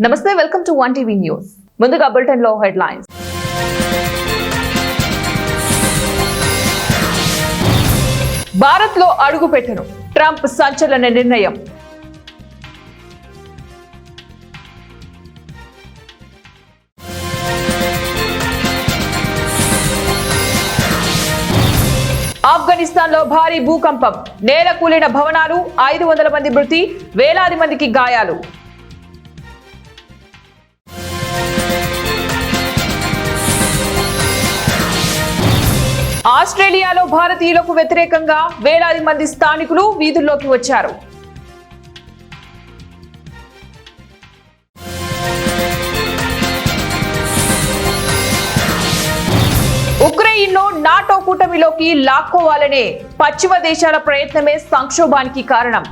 నమస్తే, welcome to 1TV news. ముందుగా bulletin లో హెడ్లైన్స్. భారత్ లో అడుగుపెట్టను ట్రంప్ సంచలన నిర్ణయం. ఆఫ్ఘనిస్తాన్ లో భారీ భూకంపం, నేల కూలిన భవనాలు, 500 మంది మృతి, వేలాది మందికి గాయాలు. ఆస్ట్రేలియాలో భారతీయులకు వ్యతిరేకంగా వేలాది మంది స్థానికులు వీధుల్లోకి వచ్చారు. ఉక్రెయిన్ను నాటో కూటమిలోకి లాక్కోవాలనే పశ్చిమ దేశాల ప్రయత్నమే సంక్షోభానికి కారణం.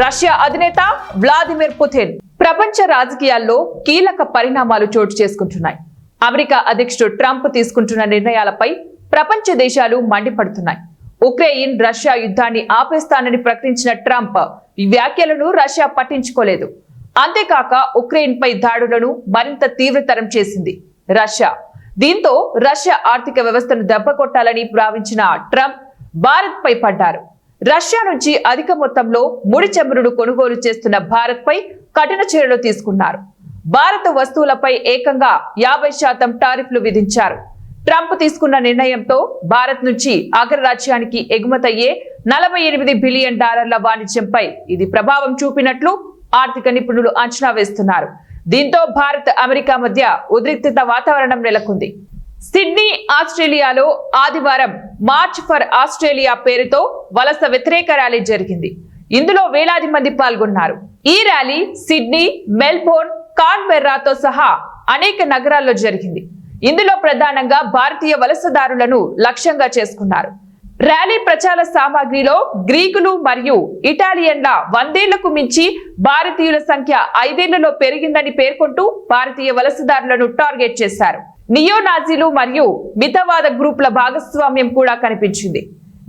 రష్యా అధినేత వ్లాదిమిర్ పుతిన్. ప్రపంచ రాజకీయాల్లో కీలక పరిణామాలు చోటు చేసుకుంటున్నాయి. అమెరికా అధ్యక్షుడు ట్రంప్ తీసుకుంటున్న నిర్ణయాలపై ప్రపంచ దేశాలు మండిపడుతున్నాయి. ఉక్రెయిన్ రష్యా యుద్ధాన్ని ఆపేస్తానని ప్రకటించిన ట్రంప్ ఈ వ్యాఖ్యలను రష్యా పట్టించుకోలేదు. అంతేకాక ఉక్రెయిన్ పై దాడులను మరింత తీవ్రతరం చేసింది రష్యా. దీంతో రష్యా ఆర్థిక వ్యవస్థను దెబ్బకొట్టాలని భావించిన ట్రంప్ భారత్ పై పడ్డారు. రష్యా నుంచి అధిక మొత్తంలో ముడి చమురును కొనుగోలు చేస్తున్న భారత్ పై కఠిన చర్యలు తీసుకున్నారు. భారత వస్తువులపై ఏకంగా 50% టారిఫ్లు విధించారు. ట్రంప్ తీసుకున్న నిర్ణయంతో భారత్ నుంచి అగ్రరాజ్యానికి ఎగుమతయ్యే $48 బిలియన్ వాణిజ్యంపై ఇది ప్రభావం చూపినట్లు ఆర్థిక నిపుణులు అంచనా వేస్తున్నారు. దీంతో భారత్ అమెరికా మధ్య ఉద్రిక్తత వాతావరణం నెలకొంది. సిడ్నీ ఆస్ట్రేలియాలో ఆదివారం మార్చ్ ఫర్ ఆస్ట్రేలియా పేరుతో వలస వ్యతిరేక ర్యాలీ జరిగింది. ఇందులో వేలాది మంది పాల్గొన్నారు. ఈ ర్యాలీ సిడ్నీ, మెల్బోర్న్, కాన్బెర్రాతో సహా అనేక నగరాల్లో జరిగింది. ఇందులో ప్రధానంగా భారతీయ వలసదారులను లక్ష్యంగా చేసుకున్నారు. ర్యాలీ ప్రచార సామాగ్రిలో గ్రీకులు మరియు ఇటాలియన్ల 100 ఏళ్లకు మించి భారతీయుల సంఖ్య 5 ఏళ్లలో పెరిగిందని పేర్కొంటూ భారతీయ వలసదారులను టార్గెట్ చేశారు. నియోనాజీలు మరియు మితవాద గ్రూపుల భాగస్వామ్యం కూడా కనిపించింది.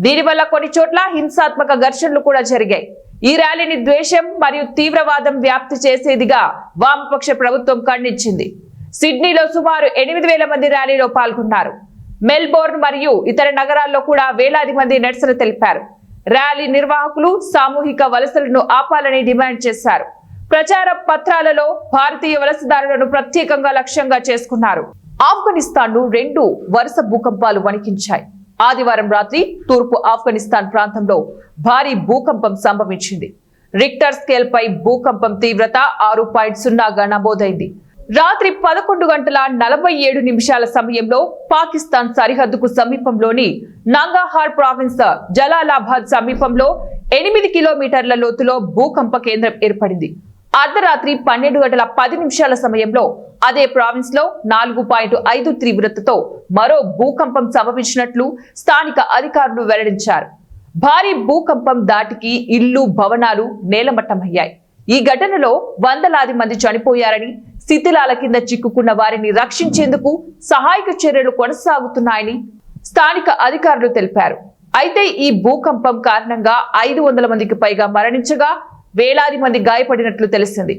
దీనివల్ల కొన్ని చోట్ల హింసాత్మక ఘర్షణలు కూడా జరిగాయి. ఈ ర్యాలీని ద్వేషం మరియు తీవ్రవాదం వ్యాప్తి చేసేదిగా వామపక్ష ప్రభుత్వం ఖండించింది. సిడ్నీలో సుమారు 8,000 మంది ర్యాలీలో పాల్గొన్నారు. మెల్బోర్న్ మరియు ఇతర నగరాల్లో కూడా వేలాది మంది నిరసన తెలిపారు. ర్యాలీ నిర్వాహకులు సామూహిక వలసలను ఆపాలని డిమాండ్ చేశారు. ప్రచార పత్రాలలో భారతీయ వలసదారులను ప్రత్యేకంగా లక్ష్యంగా చేసుకున్నారు. ఆఫ్ఘనిస్తాన్ ను 2 వరుస భూకంపాలు వణికించాయి. ఆదివారం రాత్రి తూర్పు ఆఫ్ఘనిస్తాన్ ప్రాంతంలో భారీ భూకంపం సంభవించింది. రిక్టర్ స్కేల్ పై భూకంపం తీవ్రత 6.0గా నమోదైంది. రాత్రి 11:47 సమయంలో పాకిస్తాన్ సరిహద్దుకు సమీపంలోని నంగాహార్ ప్రావిన్స్ జలాలాబాద్ సమీపంలో 8 కిలోమీటర్ల లోతులో భూకంప కేంద్రం ఏర్పడింది. అర్ధరాత్రి 12:10 సమయంలో అదే ప్రావిన్స్ లో 4.5 తీవ్రతతో మరో భూకంపం సంభవించినట్లు స్థానిక అధికారులు వెల్లడించారు. భారీ భూకంపం దాటికి ఇళ్లు, భవనాలు నేలమట్టమయ్యాయి. ఈ ఘటనలో వందలాది మంది చనిపోయారని, శిథిలాల కింద చిక్కుకున్న వారిని రక్షించేందుకు సహాయక చర్యలు కొనసాగుతున్నాయని స్థానిక అధికారులు తెలిపారు. అయితే ఈ భూకంపం కారణంగా 500 మందికి పైగా మరణించగా వేలాది మంది గాయపడినట్లు తెలిసింది.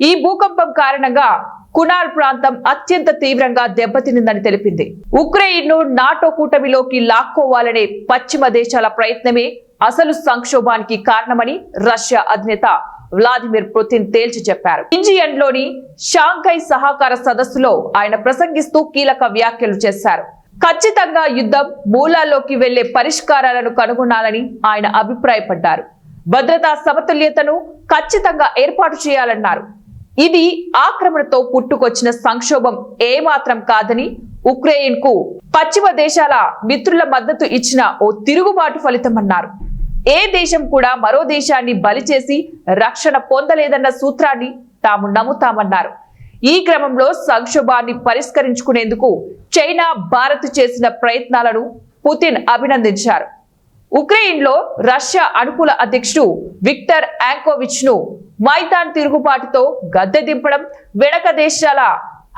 ఈ భూకంపం కారణంగా కునాల్ ప్రాంతం అత్యంత తీవ్రంగా దెబ్బతినిందని తెలిపింది. ఉక్రెయిన్ ను నాటో కూటమిలోకి లాక్కోవాలనే పశ్చిమ దేశాల ప్రయత్నమే అసలు సంక్షోభానికి కారణమని రష్యా అధినేత వ్లాదిమిర్ పుతిన్ తేల్చి చెప్పారు. ఇంజియన్లోని షాంఘై సహకార సదస్సులో ఆయన ప్రసంగిస్తూ కీలక వ్యాఖ్యలు చేశారు. ఖచ్చితంగా యుద్ధం మూలాల్లోకి వెళ్లే పరిష్కారాలను కనుగొనాలని ఆయన అభిప్రాయపడ్డారు. భద్రతా సమతుల్యతను ఖచ్చితంగా ఏర్పాటు చేయాలన్నారు. ఇది ఆక్రమణతో పుట్టుకొచ్చిన సంక్షోభం ఏమాత్రం కాదని, ఉక్రెయిన్ కు పశ్చిమ దేశాల మిత్రుల మద్దతు ఇచ్చిన ఓ తిరుగుబాటు ఫలితమన్నారు. ఏ దేశం కూడా మరో దేశాన్ని బలి చేసి రక్షణ పొందలేదన్న సూత్రాన్ని తాము నమ్ముతామన్నారు. ఈ క్రమంలో సంక్షోభాన్ని పరిష్కరించుకునేందుకు చైనా, భారత్ చేసిన ప్రయత్నాలను పుతిన్ అభినందించారు. ఉక్రెయిన్ లో రష్యా అనుకూల అధ్యక్షుడు విక్టర్ యాంకోవిచ్ ను మైదాన్ తిరుగుబాటుతో గద్దె దింపడం వెనక దేశాల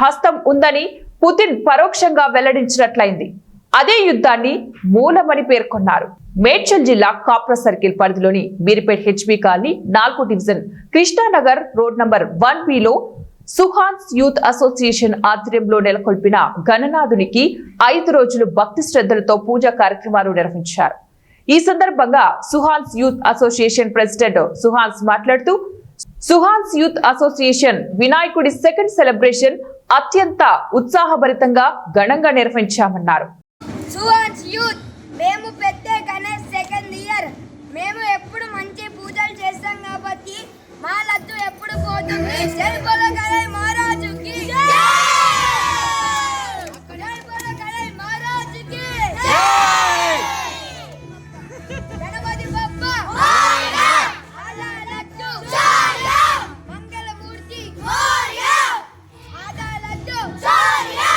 హస్తం ఉందని పుతిన్ పరోక్షంగా వెల్లడించినట్లయింది. అదే యుద్ధాన్ని మూలమని పేర్కొన్నారు. మేడ్చల్ జిల్లా కాప్రా సర్కిల్ పరిధిలోని బీరిపేట్ హెచ్బీ కాలనీ 4వ division Krishna Nagar road number 1B లో సుహాన్స్ యూత్ అసోసియేషన్ ఆధ్వర్యంలో నెలకొల్పిన గణనాథునికి 5 రోజులు భక్తి శ్రద్ధలతో పూజా కార్యక్రమాలు నిర్వహించారు. ఈ సందర్భంగా Suhaan's youth association president Suhaan's మాట్లాడుతూ, సుహాన్స్ యూత్ అసోసియేషన్ వినాయకుడి సెకండ్ సెలబ్రేషన్ అత్యంత ఉత్సాహభరితంగా ఘనంగా నిర్వహించామన్నారు. సుహాన్స్ యూత్ మేము పెట్టే గణేష్ సెకండ్ ఇయర్. మేము ఎప్పుడు మంచి పూజలు చేస్తాం కాబట్టి మా లడ్డు ఎప్పుడు పోతుంది. జై బోలో గణేష్ మహారాజుకి జై! జై బోలో గణేష్ మహారాజుకి జై! గణపతి బప్పా మోరియా! ఆలా లడ్డు మోరియా! మంగళమూర్తి మోరియా! ఆలా లడ్డు మోరియా!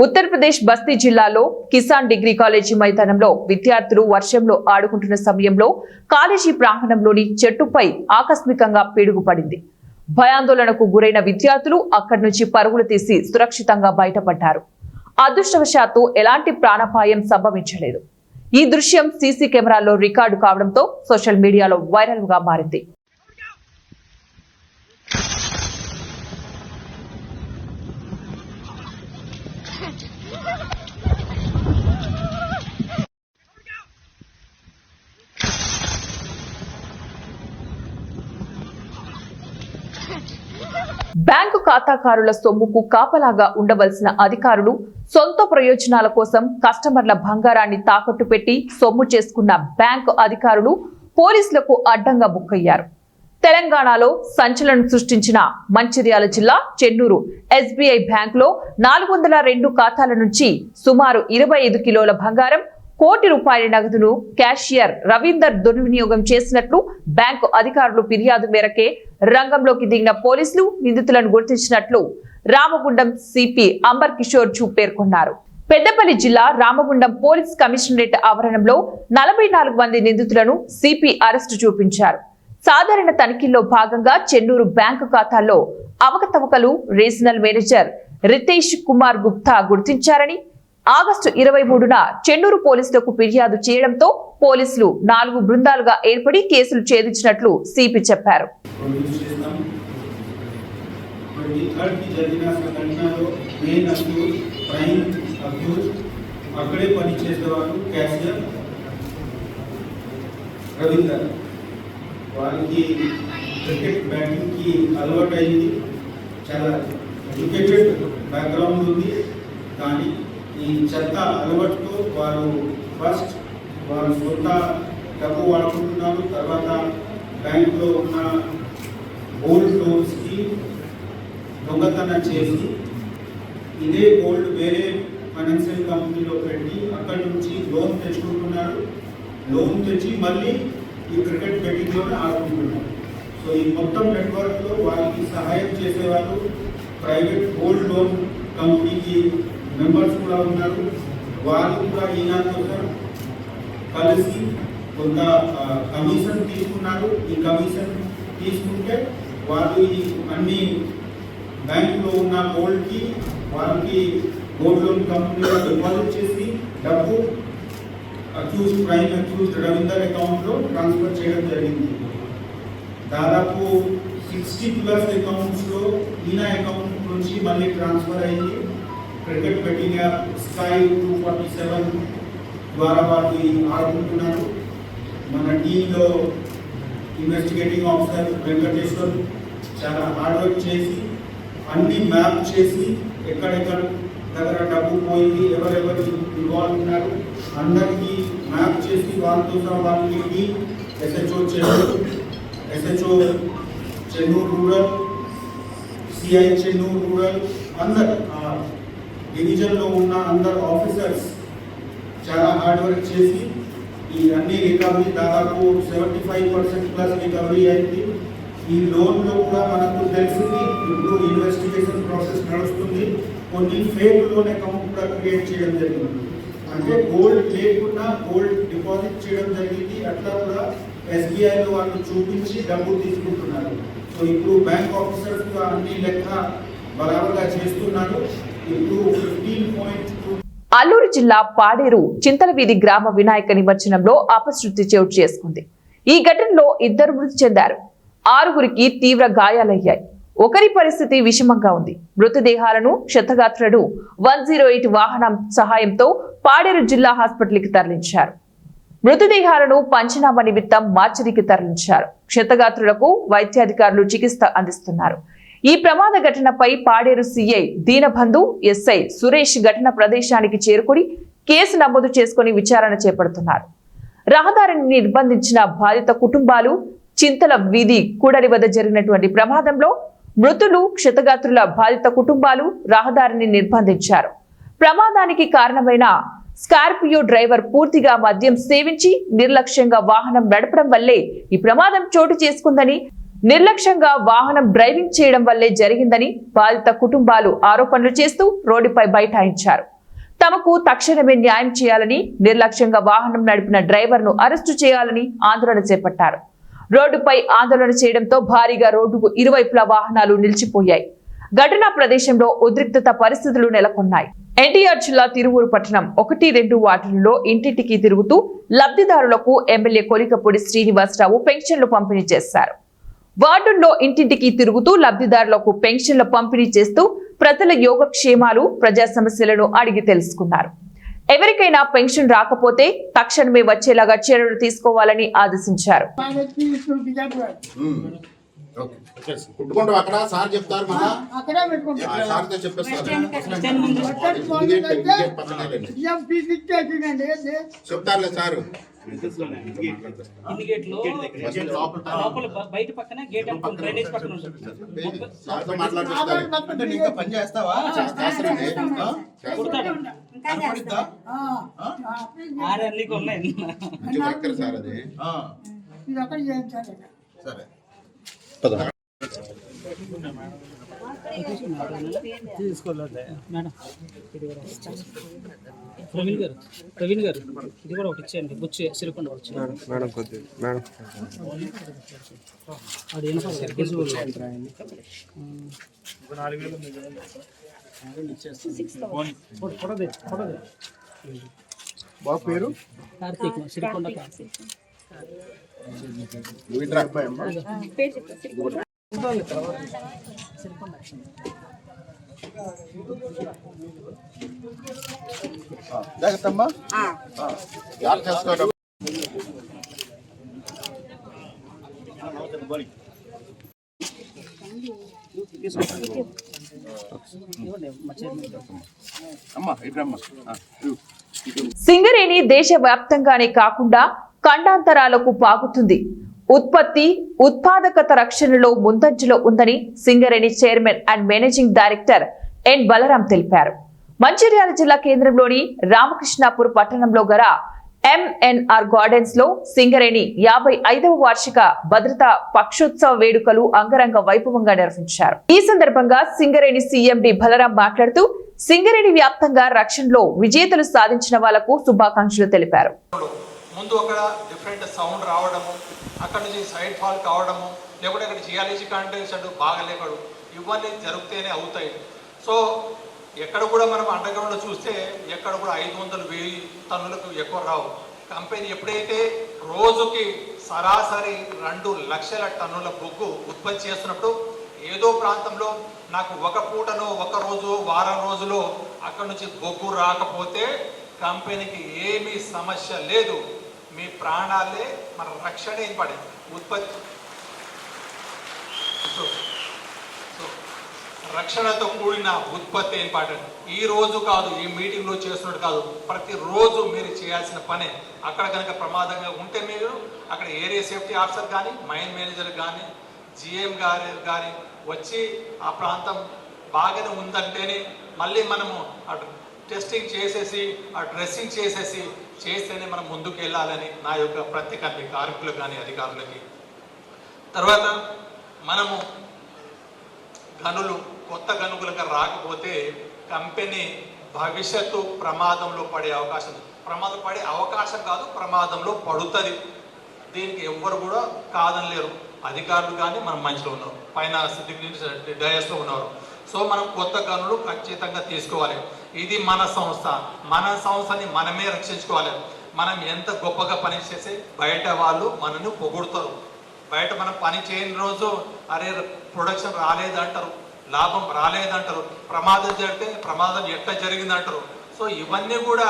ఉత్తరప్రదేశ్ బస్తీ జిల్లాలో కిసాన్ డిగ్రీ కాలేజీ మైదానంలో విద్యార్థులు వర్షంలో ఆడుకుంటున్న సమయంలో కాలేజీ ప్రాంగణంలోని చెట్టుపై ఆకస్మికంగా పిడుగుపడింది. భయాందోళనకు గురైన విద్యార్థులు అక్కడి నుంచి పరుగులు తీసి సురక్షితంగా బయటపడ్డారు. అదృష్టవశాత్తు ఎలాంటి ప్రాణాపాయం సంభవించలేదు. ఈ దృశ్యం సీసీ కెమెరాల్లో రికార్డు కావడంతో సోషల్ మీడియాలో వైరల్ గా మారింది. బ్యాంకు ఖాతాదారుల సొమ్ముకు కాపలాగా ఉండవలసిన అధికారులు సొంత ప్రయోజనాల కోసం కస్టమర్ల బంగారాన్ని తాకట్టు పెట్టి సొమ్ము చేసుకున్న బ్యాంకు అధికారులు పోలీసులకు అడ్డంగా బుక్కయ్యారు. తెలంగాణలో సంచలనం సృష్టించిన మంచిర్యాల జిల్లా చెన్నూరు ఎస్బీఐ బ్యాంకులో 402 ఖాతాల నుంచి సుమారు 25 కిలోల బంగారం, కోటి రూపాయల నగదును క్యాషియర్ రవీందర్ దుర్వినియోగం చేసినట్లు బ్యాంకు అధికారులు ఫిర్యాదు మేరకే రంగంలోకి దిగిన పోలీసులు నిందితులను గుర్తించినట్లు రామగుండం సిపి అంబర్ కిషోర్ జూ పేర్కొన్నారు. పెద్దపల్లి జిల్లా రామగుండం పోలీస్ కమిషనరేట్ ఆవరణంలో 44 మంది నిందితులను సిపి అరెస్టు చూపించారు. సాధారణ తనిఖీల్లో భాగంగా చెన్నూరు బ్యాంకు ఖాతాల్లో అవకతవకలు రీజనల్ మేనేజర్ రితేష్ కుమార్ గుప్తా గుర్తించారని ఆగస్టు 23న చెన్నూరు పోలీసులకు ఫిర్యాదు చేయడంతో పోలీసులు 4 బృందాలుగా ఏర్పడి కేసులు ఛేదించినట్లు సిపి చెప్పారు. వారికి క్రికెట్ బ్యాటింగ్ కి అలవాటు అయింది. చాలా ఎడ్యుకేటెడ్ బ్యాక్గ్రౌండ్ ఉంది. కానీ ఈ చెత్త అలవాటుతో వారు ఫస్ట్ వారు సొంత డబ్బు వాడుకుంటున్నారు. తర్వాత బ్యాంకులో ఉన్న గోల్డ్ లోన్స్కి దొంగతనం చేసి ఇదే గోల్డ్ వేరే ఫైనాన్షియల్ కంపెనీలో పెట్టి అక్కడి నుంచి లోన్ తెచ్చుకుంటున్నారు. లోన్ తెచ్చి మళ్ళీ ఈ క్రికెట్ బెట్టింగ్లోనే ఆడుకుంటున్నారు. సో ఈ మొత్తం నెట్వర్క్లో వారికి సహాయం చేసేవాళ్ళు ప్రైవేట్ గోల్డ్ లోన్ కంపెనీకి మెంబర్స్ కూడా ఉన్నారు. వాళ్ళు కూడా ఈనాడు కోసం కలిసి కొంత కమిషన్ తీసుకున్నారు. ఈ కమిషన్ తీసుకుంటే వాళ్ళు ఈ అన్ని బ్యాంకులో ఉన్న గోల్డ్కి వాళ్ళకి గోల్డ్ లోన్ కంపెనీలో డిపాజిట్ చేసి డబ్బు ప్రైమ్ అక్యూజ్డ్ రవీందర్ అకౌంట్లో ట్రాన్స్ఫర్ చేయడం జరిగింది. దాదాపు 60+ అకౌంట్స్లో ఈయన అకౌంట్ నుంచి మళ్ళీ ట్రాన్స్ఫర్ అయ్యి క్రికెట్ బెట్టింగ్ యాప్ స్కై 247 ద్వారా వాళ్ళు ఆడుకుంటున్నారు. మన టీంలో ఇన్వెస్టిగేటింగ్ ఆఫీసర్ వెంకటేశ్వర్ చాలా హార్డ్ వర్క్ చేసి అన్ని మ్యాప్ చేసి ఎక్కడెక్కడ దగ్గర డబ్బు పోయింది, ఎవరెవరు ఇన్వాల్వ్ ఉన్నారు అందరికీ మ్యాప్ చేసి వాళ్ళతో సహా వాళ్ళకి SHO Chennur rural, CI Chennur rural అందరు డివిజన్లో ఉన్న అందరు ఆఫీసర్స్ చాలా హార్డ్ వర్క్ చేసి ఈ అన్ని రికవరీ దాదాపు 75% రికవరీ అయింది. ఈ లోన్లో కూడా మనకు తెలిసింది ఇప్పుడు ఇన్వెస్టిగేషన్ ప్రాసెస్ నడుస్తుంది. కొన్ని ఫేక్ లోన్ అకౌంట్ కూడా క్రియేట్ చేయడం జరిగింది. అంటే గోల్డ్ లేకుండా గోల్డ్ డిపాజిట్ చేయడం జరిగింది. అట్లా కూడా ఎస్బీఐలో వాళ్ళు చూపించి డబ్బు తీసుకుంటున్నారు. సో ఇప్పుడు బ్యాంక్ ఆఫీసర్స్ కూడా అన్ని లెక్క బరాబర్గా చేస్తున్నారు. ఇప్పుడు 15.2 అల్లూరు జిల్లా పాడేరు చింతలవీధి గ్రామ వినాయక నిమజ్జనంలో అపశృతి చోటు చేసుకుంది. ఈ ఘటనలో 2 మృతి చెందారు. 6గురికి తీవ్ర గాయాలయ్యాయి. ఒకరి పరిస్థితి విషమంగా ఉంది. మృతదేహాలను క్షతగాత్రులను 108 వాహనం సహాయంతో పాడేరు జిల్లా హాస్పిటల్కి తరలించారు. మృతదేహాలను పంచనామా నిమిత్తం మార్చిరికి తరలించారు. క్షతగాత్రులకు వైద్యాధికారులు చికిత్స అందిస్తున్నారు. ఈ ప్రమాద ఘటనపై పాడేరు సిఐ దీనబంధు, ఎస్ఐ సురేష్ ఘటన ప్రదేశానికి చేరుకుని కేసు నమోదు చేసుకుని విచారణ చేపడుతున్నారు. రహదారిని నిర్బంధించిన బాధిత కుటుంబాలు చింతల వీధి కూడలి వద్ద జరిగినటువంటి ప్రమాదంలో మృతులు, క్షతగాత్రుల బాధిత కుటుంబాలు రహదారిని నిర్బంధించారు. ప్రమాదానికి కారణమైన స్కార్పియో డ్రైవర్ పూర్తిగా మద్యం సేవించి నిర్లక్ష్యంగా వాహనం నడపడం వల్లే ఈ ప్రమాదం చోటు చేసుకుందని, నిర్లక్ష్యంగా వాహనం డ్రైవింగ్ చేయడం వల్లే జరిగిందని బాధిత కుటుంబాలు ఆరోపణలు చేస్తూ రోడ్డుపై బైఠాయించారు. తమకు తక్షణమే న్యాయం చేయాలని, నిర్లక్ష్యంగా వాహనం నడిపిన డ్రైవర్ను అరెస్టు చేయాలని ఆందోళన చేపట్టారు. రోడ్డుపై ఆందోళన చేయడంతో భారీగా రోడ్డుకు ఇరువైపులా వాహనాలు నిలిచిపోయాయి. ఘటనా ప్రదేశంలో ఉద్రిక్తత పరిస్థితులు నెలకొన్నాయి. ఎన్టీఆర్ జిల్లా తిరువూరు పట్టణం 1-2 వార్డులలో ఇంటింటికి తిరుగుతూ లబ్ధిదారులకు ఎమ్మెల్యే కొలికపూడి శ్రీనివాసరావు పెన్షన్లు పంపిణీ చేశారు. వార్డుల్లో ఇంటింటికి తిరుగుతూ లబ్ధిదారులకు పెన్షన్ల పంపిణీ చేస్తూ ప్రజల యోగక్షేమాలు, ప్రజా సమస్యలను అడిగి తెలుసుకున్నారు. ఎవరికైనా పెన్షన్ రాకపోతే తక్షణమే వచ్చేలాగా చర్యలు తీసుకోవాలని ఆదేశించారు. అక్కడ సార్ చెప్తారు, సార్తో చెప్పేస్తారు, చెప్తారులే సారు. బయట పక్కన గేట్ డ్రైనేజ్ పక్కన సార్తో మాట్లాడిస్తారు. పని చేస్తావా? అన్నికి ఉన్నాయి సార్ అది. సరే ప్రవీణ్ గారు ఇది కూడా ఒకటి ఇచ్చేయండి. బుచ్చి సిరికొండ వచ్చి బాబు పేరు కార్తీక్, సిరికొండ కార్తీక్. జాగ్రత్తమ్మా. యాడ్ చేసుకోవడం. అమ్మా ఇట్రమ్మా. సింగరేణి దేశవ్యాప్తంగానే కాకుండా ఖండాంతరాలకు పాకుతుంది. ఉత్పత్తి, ఉత్పాదకత రక్షణలో ముందంజలో ఉందని Singareni chairman and managing director N Balram తెలిపారు. మంచిర్యాల జిల్లా కేంద్రంలోని రామకృష్ణాపూర్ పట్టణంలో గల ఎంఎన్ఆర్ గార్డెన్స్ లో సింగరేణి 55వ వార్షిక భద్రతా పక్షోత్సవ వేడుకలు అంగరంగ వైభవంగా నిర్వహించారు. ఈ సందర్భంగా సింగరేణి సీఎండి బలరాం మాట్లాడుతూ సింగరేణి వ్యాప్తంగా రక్షణలో విజేతలు సాధించిన వాళ్లకు శుభాకాంక్షలు తెలిపారు. ముందు అక్కడ డిఫరెంట్ సౌండ్ రావడము, అక్కడ నుంచి సైడ్ ఫాల్ కావడము, లేకుంటే అక్కడ జియాలజీ కండిషన్ బాగా లేకడు, ఇవన్నీ జరిగితేనే అవుతాయి. సో ఎక్కడ కూడా మనం అండర్ గ్రౌండ్లో చూస్తే ఎక్కడ కూడా 500,000 టన్నులకు ఎక్కువ రావు. కంపెనీ ఎప్పుడైతే రోజుకి సరాసరి 2 లక్షల టన్నుల బొగ్గు ఉత్పత్తి చేస్తున్నప్పుడు ఏదో ప్రాంతంలో నాకు ఒక పూటనో, ఒక రోజు, వారం రోజులో అక్కడ నుంచి బొగ్గు రాకపోతే కంపెనీకి ఏమీ సమస్య లేదు. మీ ప్రాణాలే మన రక్షణ ఇంపార్టెంట్. ఉత్పత్తి రక్షణతో కూడిన ఉత్పత్తి ఇంపార్టెంట్. ఈ రోజు కాదు, ఈ మీటింగ్లో చేస్తున్నట్టు కాదు, ప్రతిరోజు మీరు చేయాల్సిన పనే. అక్కడ కనుక ప్రమాదంగా ఉంటే మీరు అక్కడ ఏరియా సేఫ్టీ ఆఫీసర్ కానీ, మైన్ మేనేజర్ కానీ, జిఎం గారు కానీ వచ్చి ఆ ప్రాంతం బాగానే ఉందంటేనే మళ్ళీ మనము టెస్టింగ్ చేసేసి ఆ డ్రెస్సింగ్ చేస్తేనే మనం ముందుకు వెళ్ళాలని నా యొక్క ప్రత్యేక కార్మికులకు కానీ అధికారులకి. తర్వాత మనము గనులు కొత్త గనులకు రాకపోతే కంపెనీ భవిష్యత్తు ప్రమాదంలో పడే అవకాశం, కాదు, ప్రమాదంలో పడుతుంది. దీనికి ఎవ్వరు కూడా కాదనలేరు. అధికారులు కానీ మనం మంచిలో ఉన్నారు, పైన డయస్లో ఉన్నారు. సో మనం కొత్త గనులు ఖచ్చితంగా తీసుకోవాలి. ఇది మన సంస్థ, మన సంస్థని మనమే రక్షించుకోవాలి. మనం ఎంత గొప్పగా పనిచేస్తే బయట వాళ్ళు మనల్ని పొగుడుతారు. బయట మనం పని చేయని రోజు అరే ప్రొడక్షన్ రాలేదంటారు, లాభం రాలేదంటారు, ప్రమాదం జరిగితే ప్రమాదం ఎట్లా జరిగిందంటారు. సో ఇవన్నీ కూడా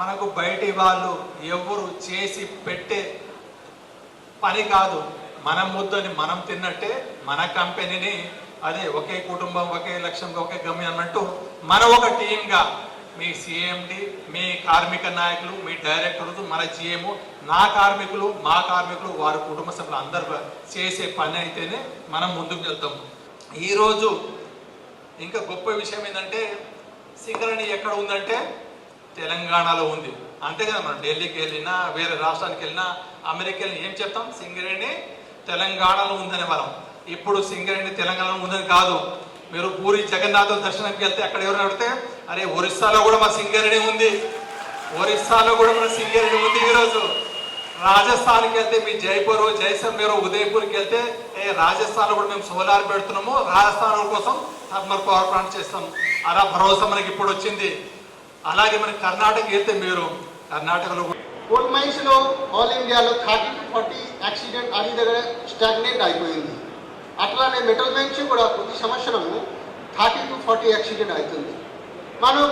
మనకు బయటి వాళ్ళు ఎవరు చేసి పెట్టే పని కాదు. మన ముద్దని మనం తిన్నట్టే మన కంపెనీని అదే ఒకే కుటుంబం, ఒకే లక్ష్యం, ఒకే గమ్యం అన్నట్టు మనం ఒక టీమ్గా మీ సిఎండి, మీ కార్మిక నాయకులు, మీ డైరెక్టర్లు, మన జిఎం, నా కార్మికులు, మా కార్మికులు, వారి కుటుంబ సభ్యులు అందరూ చేసే పని అయితేనే మనం ముందుకు వెళ్తాం. ఈరోజు ఇంకా గొప్ప విషయం ఏంటంటే సింగరేణి ఎక్కడ ఉందంటే తెలంగాణలో ఉంది. అంతే కదా, మనం ఢిల్లీకి వెళ్ళినా, వేరే రాష్ట్రానికి వెళ్ళినా, అమెరికా వెళ్ళినా ఏం చెప్తాం? సింగరేణి తెలంగాణలో ఉందని మనం. ఇప్పుడు సింగరేణి తెలంగాణలో ఉందని కాదు. మీరు పూరి జగన్నాథ దర్శనంకి వెళ్తే అక్కడ ఎవరైనా అడిగితే అరే ఒరిస్సాలో కూడా మా సింగరేణి ఉంది, ఒరిస్సాలో కూడా మన సింగరేణి ఉంది. ఈరోజు రాజస్థాన్కి వెళ్తే మీ జైపూర్, జైసల్మేర్, ఉదయపూర్కి వెళ్తే రాజస్థాన్లో కూడా మేము సోలార్ పెడుతున్నాము, రాజస్థాన్ కోసం థర్మల్ పవర్ ప్లాంట్ చేస్తాం. అలా భరోసా మనకి ఇప్పుడు వచ్చింది. అలాగే మనకి కర్ణాటక వెళ్తే మీరు కర్ణాటకలో కోల్ మైన్స్ లో ఆల్ ఇండియాలో 30 to 40 యాక్సిడెంట్ అది దగ్గర స్టాగ్నేట్ అయిపోయింది. అట్లానే మెటల్ మైన్స్ కూడా ప్రతి సంవత్సరము 30 to 40 యాక్సిడెంట్ అవుతుంది. మనం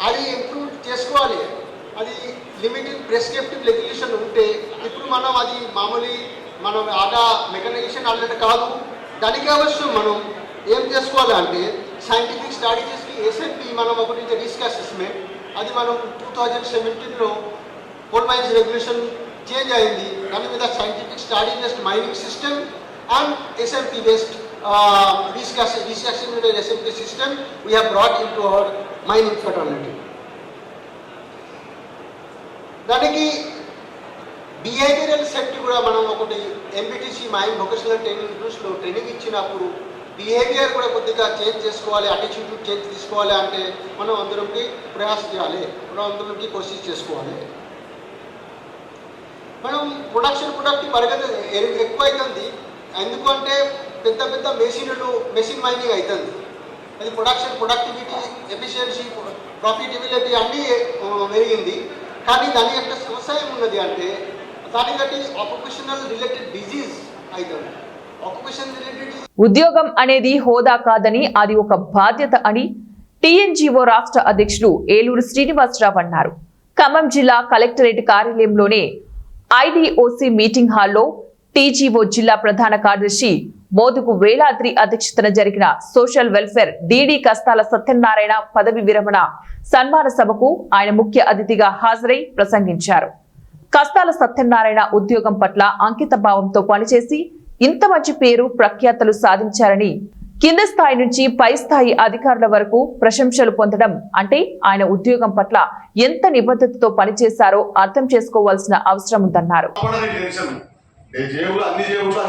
అది ఇంప్రూవ్ చేసుకోవాలి. అది లిమిటెడ్ ప్రెస్క్రిప్టివ్ రెగ్యులేషన్ ఉంటే ఇప్పుడు మనం అది మామూలు మనం ఆటా మెకనైజేషన్ ఆల్రెడీ కాదు. దానికి అవసరం మనం ఏం చేసుకోవాలి అంటే సైంటిఫిక్ స్ట్రాటజీస్కి ఎస్ఎన్పి మనం ఒకటి రిస్క్ అసెస్మెంట్ అది మనం 2017లో కోల్ మైన్స్ రెగ్యులేషన్ చేంజ్ అయింది. దాని మీద scientific study based mining system and SMP based risk assessment and SMP system we have brought into our mining fraternity. దానికి బిహేవియరల్ సెట్ కూడా మనం ఒకటి ఎంబీటీసీ మైన్ వొకేషనల్ ట్రైనింగ్ ఇన్స్టిట్యూట్స్లో ట్రైనింగ్ ఇచ్చినప్పుడు బిహేవియర్ కూడా కొద్దిగా చేంజ్ చేసుకోవాలి, అటిట్యూడ్ చేంజ్ తీసుకోవాలి అంటే మనం అందరికి ప్రయాస చేయాలి, మనం అందరికి కోషిష్ చేసుకోవాలి. మనం ప్రొడక్ట్ పరిగతి ఎక్కువ అవుతుంది. ఎందుకంటే పెద్ద పెద్ద మెషిన్ మైనింగ్ అవుతుంది. అది ప్రొడక్టివిటీ, ఎఫిషియన్సీ, ప్రాఫిటబిలిటీ అన్నీ పెరిగింది. కానీ దాని యొక్క సమస్య ఏమున్నది అంటే దాని బట్టి ఆక్యుపేషనల్ రిలేటెడ్ డిజీజ్ అవుతుంది. ఆక్యుపేషన్ రిలేటెడ్ ఉద్యోగం అనేది హోదా కాదని అది ఒక బాధ్యత అని టీఎన్జీఓ రాష్ట్ర అధ్యక్షుడు ఏలూరు శ్రీనివాసరావు అన్నారు. ఖమ్మం జిల్లా కలెక్టరేట్ కార్యాలయంలోనే ఐడిఓసి మీటింగ్ హాల్లో టీజీఓ జిల్లా ప్రధాన కార్యదర్శి మోదుగు వేలాద్రి అధ్యక్షతన జరిగిన social welfare DD Kasthala Satyanarayana పదవి విరమణ సన్మాన సభకు ఆయన ముఖ్య అతిథిగా హాజరై ప్రసంగించారు. కస్తాల సత్యనారాయణ ఉద్యోగం పట్ల అంకిత భావంతో పనిచేసి ఇంత మంచి పేరు ప్రఖ్యాతలు సాధించారని, కింద స్థాయి నుంచి పై స్థాయి అధికారుల వరకు ప్రశంసలు పొందడం అంటే ఆయన ఉద్యోగం పట్ల ఎంత నిబద్ధతతో పనిచేశారో అర్థం చేసుకోవాల్సిన అవసరం ఉందన్నారు. అన్ని జేబులు అన్ని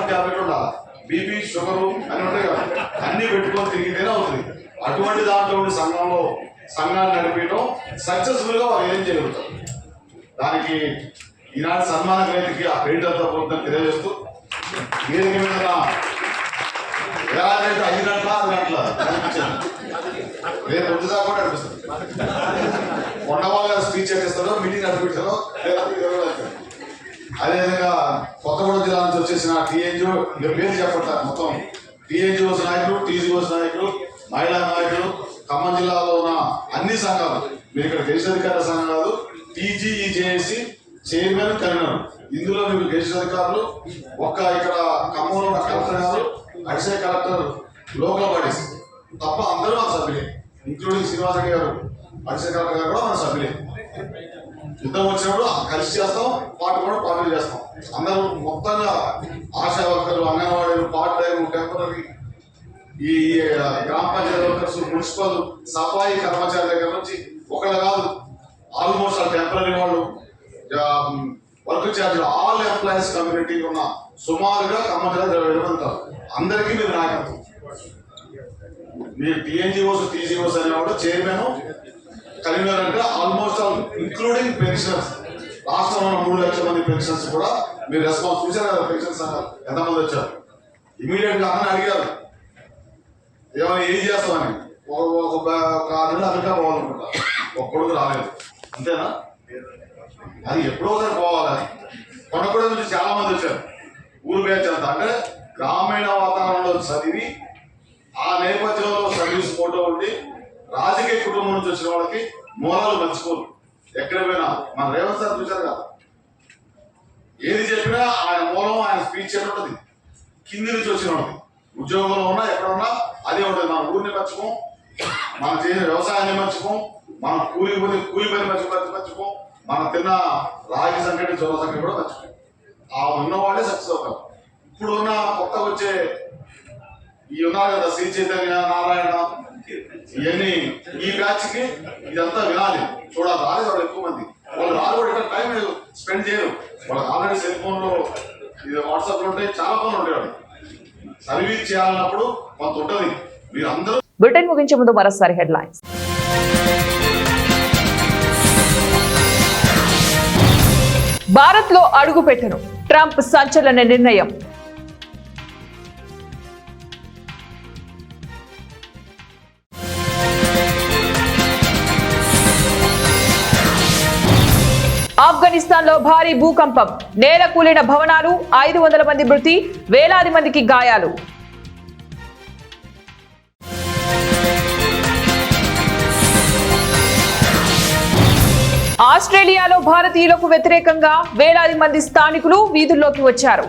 టాబ్లెట్లు ఉండాలి, బీపీ షుగరు అని ఉంటాయి కదా, అన్ని పెట్టుకొని తిరిగితేనే అవుతుంది. అటువంటి దాంట్లో ఉండి సంఘాన్ని నడిపించడం సక్సెస్ఫుల్ గా వాళ్ళు ఏం చేయగలుగుతారు. దానికి ఈనాడు సన్మాన గ్రహీతకి ఆ క్రెడిట్ అంతా పోతుందని తెలియజేస్తూ వేదిక మీద ఎలాగైతే 5 గంటల 6 గంటల కనిపించాను రేపు వద్దుదా కూడా అనిపిస్తుంది. కొండవాళ్ళ స్పీచ్ ఎక్కిస్తారో మీటింగ్ నడిపించారో అదేవిధంగా కొత్తగూడెం జిల్లా నుంచి వచ్చేసిన టీఎన్జిఓ పేరు చెప్పట్లేదు, మొత్తం టీఎన్జిఓస్ నాయకులు, టీజీఓస్ నాయకులు, మహిళా నాయకులు, ఖమ్మం జిల్లాలో ఉన్న అన్ని సంఘాలు, మీరు ఇక్కడ గెజిట్ అధికారుల సంఘం కాదు, టీజీఈజేఏసీ చైర్మన్, కన్వీనర్, ఇందులో మీకు గెజిట్ అధికారులు ఒక్క ఇక్కడ ఖమ్మంలో ఉన్న కలెక్టర్ గారు, అడిషనల్ కలెక్టర్, లోకల్ బాడీస్ తప్ప అందరూ మన సభ్యులే, ఇంక్లూడింగ్ శ్రీనివాసరెడ్డి గారు అడిషనల్ కలెక్టర్ గారు కూడా మన సభ్యులే. యుద్ధం వచ్చినప్పుడు కలిసి చేస్తాం, పార్టీ చేస్తాం. అందరూ మొత్తంగా ఆశా వర్కర్లు, అంగన్వాడీలు, పార్ట్ టైం, టెంపరీ, ఈ గ్రామ పంచాయతీ వర్కర్స్, మున్సిపల్ సఫాయి కర్మచారి దగ్గర నుంచి ఒకళ్ళు కాదు, ఆల్మోస్ట్ ఆ టెంపరీ వాళ్ళు, వర్క్ ఛార్జీలు, ఆల్ ఎంప్లాయీస్ కమ్యూనిటీ ఉన్న సుమారుగా ఖమ్మం జిల్లా 20,000 మంది. అందరికీ మీరు నాయకత్వం. మీరు టీఎన్జిఓస్, టీజీఓస్ అనేవాడు చైర్మన్, కన్వీనర్ అంటే ఆల్మోస్ట్ ఆల్ ఇంక్లూడింగ్ పెన్షనర్స్, రాష్ట్రంలో ఉన్న 3 లక్షల మంది పెన్షన్స్ కూడా మీరు రెస్పాన్స్ చూసారు కదా. పెన్షన్స్ ఎంతమంది వచ్చారు? ఇమీడియట్ గా అన్న అడిగారు ఏమైనా ఏం చేస్తామని. ఒక 6 నెలలు అమెరికా పోవాలనుకుంటా, ఒక కొడుకు రాలేదు. అంతేనా? అది ఎప్పుడో ఒకసారి పోవాలి. కొండగూడెం నుంచి చాలా మంది వచ్చారు. ఊరు బ్యాచ్ అంతా అంటే గ్రామీణ వాతావరణంలో చదివి ఆ నేపథ్యంలో సర్వీస్ ఫోటో ఉండి రాజకీయ కుటుంబం నుంచి వచ్చిన వాళ్ళకి మూలాలు మర్చిపోరు. ఎక్కడ పోయినా మన రేవంత్ సార్ చూశారు కదా, ఏది చెప్పినా ఆయన మూలం ఆయన స్పీచ్ ఉంటుంది. కింది నుంచి వచ్చిన వాళ్ళకి ఉద్యోగంలో ఉన్నా ఎక్కడ ఉన్నా అదే ఉంటుంది. మన ఊరిని మర్చిపోం, మనం చేసిన వ్యవసాయాన్ని మర్చిపోం, మనం కూలి పని మర్చిపోం, మనం తిన్న రాగి సంకటి చోళ సంకటి కూడా మర్చిపోం. ఆ ఉన్న వాళ్ళే సక్సెస్ అవుతారు. ఇప్పుడు ఉన్న కొత్తగా వచ్చే ఈ ఉన్నారు కదా శ్రీ చైతన్య, నారాయణ, ఇవన్నీ ఈ బ్యాచ్ కి ఇదంతా వినాలి, చూడాలి. రాలేదు వాళ్ళు ఎక్కువ మంది, వాళ్ళు రాదు కూడా ఇక్కడ టైం స్పెండ్ చేయరు. వాళ్ళకి ఆల్రెడీ సెల్ ఫోన్ లో వాట్సాప్ లో ఉంటాయి, చాలా పనులు ఉంటాయి. వాళ్ళు సర్వీస్ చేయాలన్నప్పుడు కొంత ఉంటుంది. మీరు అందరూ బులెటిన్ ముగించే ముందు మరోసారి హెడ్లైన్స్. భారత్ లో అడుగు పెట్టను ట్రంప్ సంచలన నిర్ణయం. ఆఫ్ఘనిస్తాన్ లో భారీ భూకంపం, నేల కూలిన భవనాలు, 500 మంది మృతి, వేలాది మందికి గాయాలు. ఆస్ట్రేలియాలో భారతీయులకు వ్యతిరేకంగా వేలాది మంది స్థానికులు వీధుల్లోకి వచ్చారు.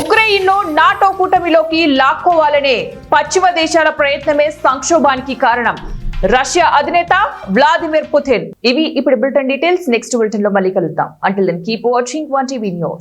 ఉక్రెయిన్ను నాటో కూటమిలోకి లాక్కోవాలనే పశ్చిమ దేశాల ప్రయత్నమే సంక్షోభానికి కారణం. రష్యా అధినేత వ్లాదిమిర్ పుతిన్. ఇవి ఇప్పుడు బులెటిన్ డీటెయిల్స్. నెక్స్ట్ బులెటిన్ లో మళ్ళీ కలుద్దాం. Until then keep watching 1TV news.